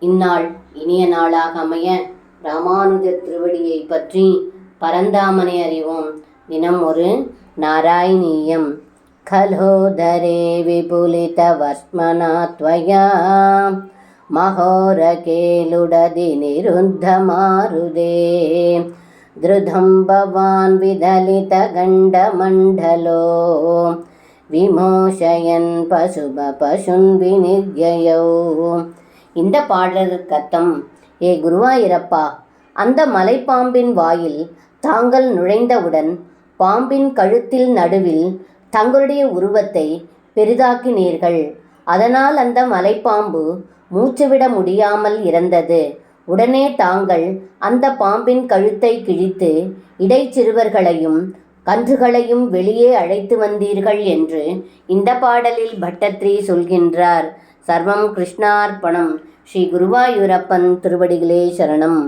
இந்நாள் இனிய நாளாக அமைய ராமானுஜர் திருவடியை பற்றி பரந்தாமனை அறிவோம். தினம் ஒரு நாராயணீயம். கலோதரே விபுலித வஸ்மனா த்வயா மகோரகேலுடதி நிருத்த மாருதே திருதம் பவான் விதலித கண்ட மண்டலோ விமோஷயன் பசுப பசுன் விநிர்யயோ. இந்த பாடலுக்கு அர்த்தம்: ஏ குருவாயிரப்பா, அந்த மலைப்பாம்பின் வாயில் தாங்கள் நுழைந்தவுடன் பாம்பின் கழுத்தில் நடுவில் தங்களுடைய உருவத்தை பெரிதாக்கினீர்கள். அதனால் அந்த மலைப்பாம்பு மூச்சுவிட முடியாமல் இறந்தது. உடனே தாங்கள் அந்த பாம்பின் கழுத்தை கிழித்து இடைச்சிறுவர்களையும் கன்றுகளையும் வெளியே அழைத்து வந்தீர்கள் என்று இந்த பாடலில் பட்டத்ரி சொல்கின்றார். சர்வம் கிருஷ்ணார்ப்பணம். ஸ்ரீ குருவாயூரப்பன் திருவடிகளே சரணம்.